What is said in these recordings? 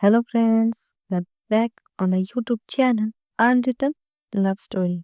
Hello friends, we're back on our YouTube channel Unwritten Love Story.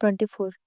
24,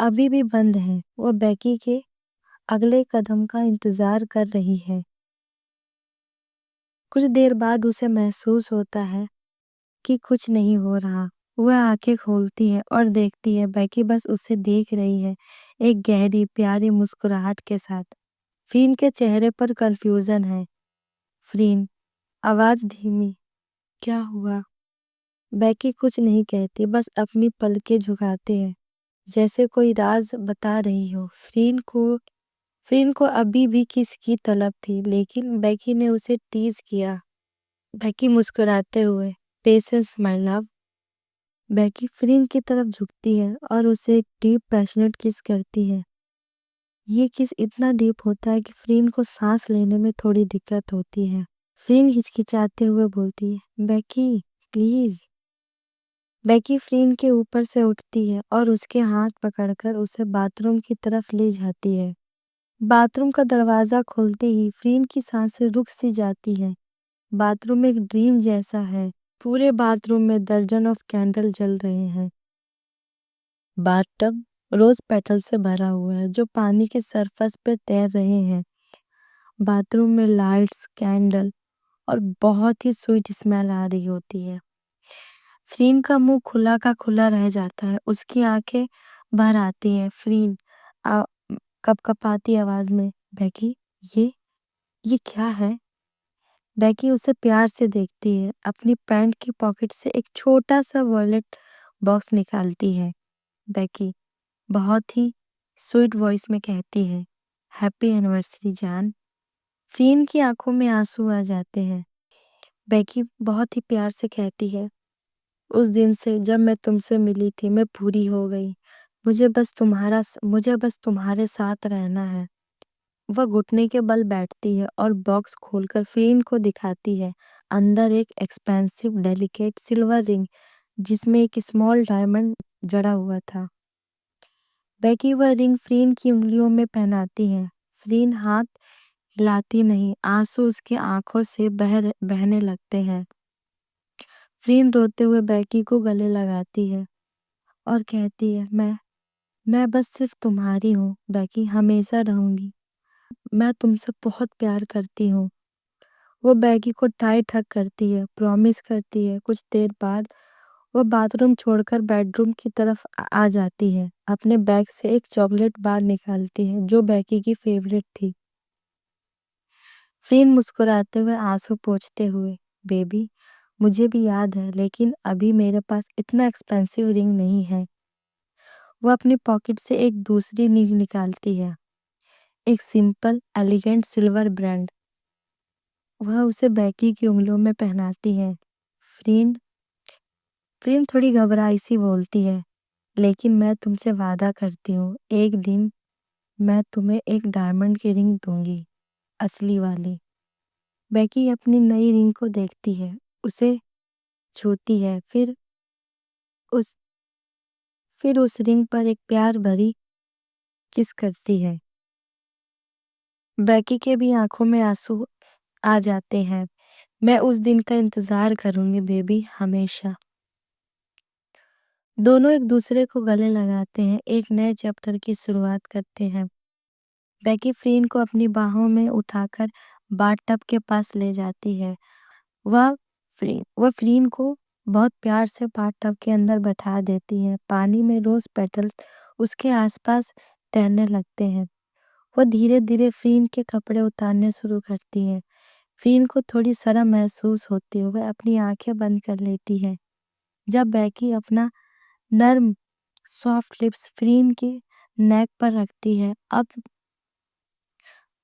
ابھی بھی بند ہیں۔ وہ بیکی کے اگلے قدم کا انتظار کر رہی ہے۔ کچھ دیر بعد اسے محسوس ہوتا ہے کہ کچھ نہیں ہو رہا۔ وہ آنکھیں کھولتی ہے اور دیکھتی ہے بیکی بس اسے دیکھ رہی ہے، ایک گہری پیاری مسکراہٹ کے ساتھ۔ فرین کے چہرے پر کنفیوژن ہے۔ فرین، آواز دھیمی، کیا ہوا؟ بیکی کچھ نہیں کہتی، بس اپنی پلکیں جھکاتے ہیں جیسے کوئی راز بتا رہی ہو۔ فرین کو ابھی بھی کس کی طلب تھی، لیکن بیکی نے اسے ٹیز کیا۔ بیکی مسکراتے ہوئے، پیشنس مائی لو۔ بیکی فرین کی طرف جھکتی ہے اور اسے ایک ڈیپ پیشنیٹ کس کرتی ہے۔ یہ کس اتنا ڈیپ ہوتا ہے کہ فرین کو سانس لینے میں تھوڑی دقت ہوتی ہے۔ فرین ہچکچاتے ہوئے بولتی ہے، بیکی پلیز۔ بیکی فرین کے اوپر سے اٹھتی ہے اور اس کے ہاتھ پکڑ کر اسے باتھ روم کی طرف لے جاتی ہے۔ باتھ روم کا دروازہ کھولتے ہی فرین کی سانسیں رک سی جاتی ہے۔ باتھ روم ایک ڈریم جیسا ہے۔ پورے باتھ روم میں درجن آف کینڈل جل رہے ہیں۔ باتھ ٹب روز پیٹل سے بھرا ہوا ہے جو پانی کے سرفس پہ تیر رہے ہیں۔ باتھ روم میں لائٹس، کینڈل اور بہت ہی سویٹ اسمیل آ رہی ہوتی ہے۔ فرین کا منہ کھلا کا کھلا رہ جاتا ہے، اس کی آنکھیں بھر آتی ہیں۔ فرین کپ کپاتی آواز میں، بیکی یہ کیا ہے؟ بیکی اسے پیار سے دیکھتی ہے، اپنی پینٹ کی پاکٹ سے ایک چھوٹا سا والیٹ باکس نکالتی ہے۔ بیکی بہت ہی سویٹ وائس میں کہتی ہے، ہیپی اینیورسری جان۔ فرین کی آنکھوں میں آنسو آ جاتے ہیں۔ بیکی بہت ہی پیار سے کہتی ہے، اس دن سے جب میں تم سے ملی تھی میں پوری ہو گئی، مجھے بس تمہارے ساتھ رہنا ہے۔ وہ گھٹنے کے بل بیٹھتی ہے اور باکس کھول کر فرین کو دکھاتی ہے۔ اندر ایک ایکسپینسو ڈیلیکیٹ سلور رنگ جس میں ایک اسمال ڈائمنڈ جڑا ہوا تھا۔ بیکی وہ رنگ فرین کی انگلیوں میں پہناتی ہے۔ فرین ہاتھ ہلاتی نہیں، آنسو اس کی آنکھوں سے بہنے لگتے ہیں۔ فرین روتے ہوئے بیکی کو گلے لگاتی ہے اور کہتی ہے، میں بس صرف تمہاری ہوں بیکی، ہمیشہ رہوں گی۔ میں تم سے بہت پیار کرتی ہوں۔ وہ بیکی کو ٹائٹ ہگ کرتی ہے، پرومس کرتی ہے۔ کچھ دیر بعد وہ باتھ روم چھوڑ کر بیڈ روم کی طرف آ جاتی ہے، اپنے بیگ سے ایک چاکلیٹ بار نکالتی ہے جو بیکی کی فیورٹ تھی۔ فرین مسکراتے ہوئے آنسو پوچھتے ہوئے، بیبی مجھے بھی یاد ہے، لیکن ابھی میرے پاس اتنا ایکسپینسو رنگ نہیں ہے۔ وہ اپنی پاکٹ سے ایک دوسری رنگ نکالتی ہے، ایک سمپل ایلیگنٹ سلور برانڈ۔ وہ اسے بیکی کی انگلیوں میں پہناتی ہے۔ فرین تھوڑی گھبرائی سی بولتی ہے، لیکن میں تم سے وعدہ کرتی ہوں ایک دن میں تمہیں ایک ڈائمنڈ کی رنگ دوں گی، اصلی والی۔ بیکی اپنی نئی رنگ کو دیکھتی ہے، اسے چھوتی ہے، پھر اس رنگ پر ایک پیار بھری کس کرتی ہے۔ بیکی کے بھی آنکھوں میں آنسو آ جاتے ہیں۔ میں اس دن کا انتظار کروں گی بیبی، ہمیشہ۔ دونوں ایک دوسرے کو گلے لگاتے ہیں، ایک نئے چیپٹر کی شروعات کرتے ہیں۔ بیکی فرین کو اپنی باہوں میں اٹھا کر باتھ ٹب کے پاس لے جاتی ہے۔ وہ فرین کو بہت پیار سے باتھ ٹب کے اندر بٹھا دیتی ہے۔ پانی میں روز پیٹلز اس کے آس پاس تیرنے لگتے ہیں۔ وہ دھیرے دھیرے فرین کے کپڑے اتارنے شروع کرتی ہے۔ فرین کو تھوڑی شرم محسوس ہوتی ہوئے اپنی آنکھیں بند کر لیتی ہے۔ جب بیکی اپنا نرم سافٹ لپس فرین کی نیک پر رکھتی ہے،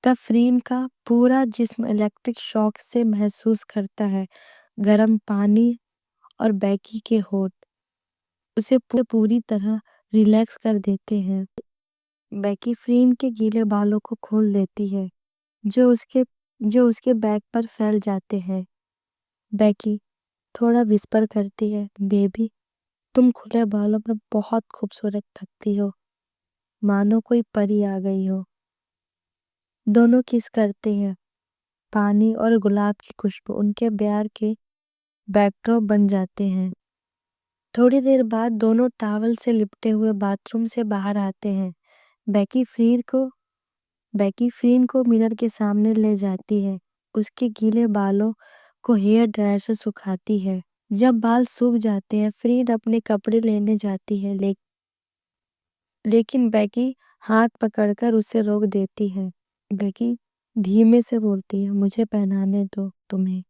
تب فرین کا پورا جسم الیکٹرک شاک سے محسوس کرتا ہے۔ گرم پانی اور بیکی کے ہونٹ اسے پوری طرح ریلیکس کر دیتے ہیں۔ بیکی فرین کے گیلے بالوں کو کھول دیتی ہے جو اس کے بیک پر پھیل جاتے ہیں۔ بیکی تھوڑا وسپر کرتی ہے، بیبی تم کھلے بالوں پر بہت خوبصورت لگتی ہو، مانو کوئی پری آ گئی ہو۔ دونوں کس کرتے ہیں، پانی اور گلاب کی خوشبو ان کے پیار کے بیک ڈراپ بن جاتے ہیں۔ تھوڑی دیر بعد دونوں ٹاول سے لپٹے ہوئے باتھ روم سے باہر آتے ہیں۔ بیکی فرین کو مرر کے سامنے لے جاتی ہے، اس کے گیلے بالوں کو ہیئر ڈرائر سے سکھاتی ہے۔ جب بال سوکھ جاتے ہیں فرین اپنے کپڑے لینے جاتی ہے، لیکن بیکی ہاتھ پکڑ کر اسے روک دیتی ہے۔ بیکی دھیمے سے بولتی ہے، مجھے پہنانے دو تمہیں۔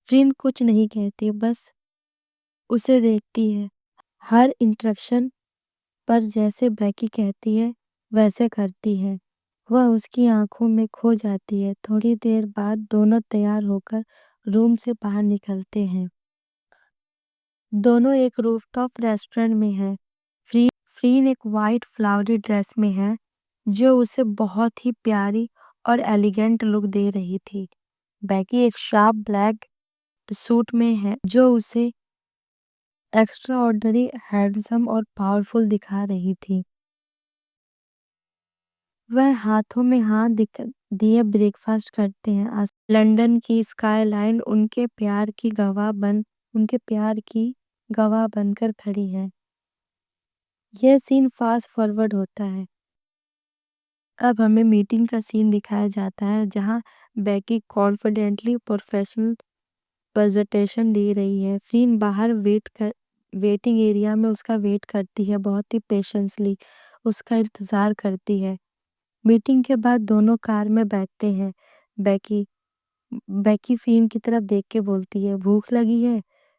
فرین کچھ نہیں کہتی، بس اسے دیکھتی ہے۔ ہر انسٹرکشن پر جیسے بیکی کہتی ہے ویسے کرتی ہے۔ وہ اس کی آنکھوں میں کھو جاتی ہے۔ تھوڑی دیر بعد دونوں تیار ہو کر روم سے باہر نکلتے ہیں۔ دونوں ایک روف ٹاپ ریسٹورنٹ میں ہیں۔ فرین ایک وائٹ فلاوری ڈریس میں ہے جو اسے بہت ہی پیاری اور ایلیگنٹ لک دے رہی تھی۔ بیکی ایک شارپ بلیک سوٹ میں ہے جو اسے ایکسٹرا آرڈنری ہینڈسم اور پاورفل دکھا رہی تھی۔ وہ ہاتھوں میں ہاتھ دیے بریک فاسٹ کرتے ہیں۔ لندن کی اسکائی لائن ان کے پیار کی گواہ بن کر کھڑی ہے۔ یہ سین فاسٹ فارورڈ ہوتا ہے۔ اب ہمیں میٹنگ کا سین دکھایا جاتا ہے جہاں بیکی کانفیڈنٹلی پروفیشنل پریزنٹیشن دے رہی ہے۔ فرین باہر ویٹنگ ایریا میں اس کا ویٹ کرتی ہے، بہت ہی پیشنسلی اس کا انتظار کرتی ہے۔ میٹنگ کے بعد دونوں کار میں بیٹھتے ہیں۔ بیکی فرین کی طرف دیکھ کے بولتی ہے، بھوک لگی ہے؟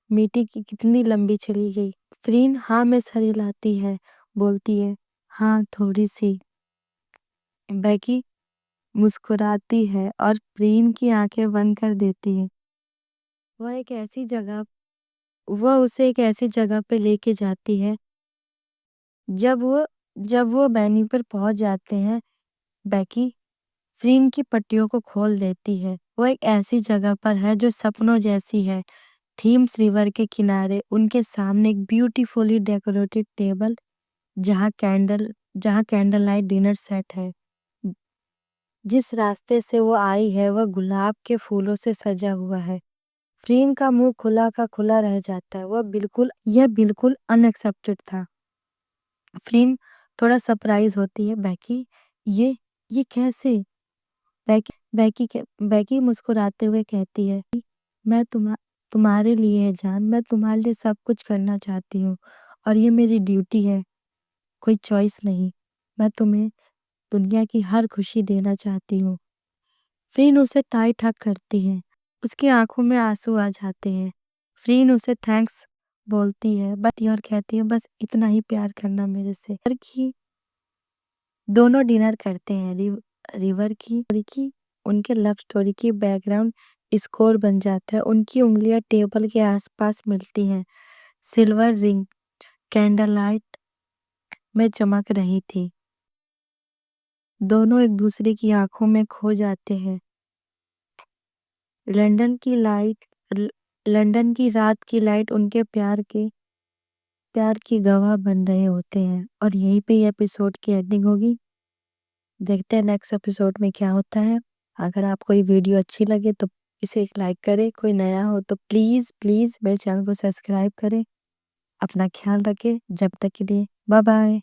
میٹنگ کتنی لمبی چلی گئی؟ فرین ہاں میں سر ہلاتی ہے، بولتی ہے ہاں تھوڑی سی۔ بیکی مسکراتی ہے اور فرین کی آنکھیں بند کر دیتی ہے۔ وہ اسے ایک ایسی جگہ پہ لے کے جاتی ہے۔ جب وہ بینی پر پہنچ جاتے ہیں بیکی فرین کی پٹیوں کو کھول دیتی ہے۔ وہ ایک ایسی جگہ پر ہے جو سپنوں جیسی ہے۔ تھیمس ریور کے کنارے ان کے سامنے ایک بیوٹیفلی ڈیکوریٹڈ ٹیبل جہاں کینڈل لائٹ ڈنر سیٹ ہے۔ جس راستے سے وہ آئی ہے وہ گلاب کے پھولوں سے سجا ہوا ہے۔ فرین کا منہ کھلا کا کھلا رہ جاتا ہے، یہ بالکل ان ایکسپیکٹڈ تھا۔ فرین تھوڑا سرپرائز ہوتی ہے، بیکی یہ کیسے؟ بیکی مسکراتے ہوئے کہتی ہے، میں تمہارے لیے ہے جان، میں تمہارے لیے سب کچھ کرنا چاہتی ہوں اور یہ میری ڈیوٹی ہے، کوئی چوائس نہیں۔ میں تمہیں دنیا کی ہر خوشی دینا چاہتی ہوں۔ فرین اسے ٹائٹ ہگ کرتی ہے، اس کی آنکھوں میں آنسو آ جاتے ہیں۔ فرین اسے تھینکس بولتی ہے اور کہتی ہے بس اتنا ہی پیار کرنا میرے سے۔ دونوں ڈنر کرتے ہیں۔ ریور کی ان کے لو سٹوری کی بیک گراؤنڈ اسکور بن جاتا ہے۔ ان کی انگلیاں ٹیبل کے آس پاس ملتی ہیں، سلور رنگ کینڈل لائٹ میں چمک رہی تھی۔ دونوں ایک دوسرے کی آنکھوں میں کھو جاتے ہیں۔ لندن کی رات کی لائٹ ان کے پیار کی گواہ بن رہے ہوتے ہیں۔ اور یہیں پہ یہ ایپیسوڈ کی ایڈنگ ہوگی۔ دیکھتے ہیں نیکسٹ ایپیسوڈ میں کیا ہوتا ہے۔ اگر آپ کو یہ ویڈیو اچھی لگے تو اسے لائک کریں، کوئی نیا ہو تو پلیز میرے چینل کو سبسکرائب کریں۔ اپنا خیال رکھیں، جب تک کے لیے بائے بائے۔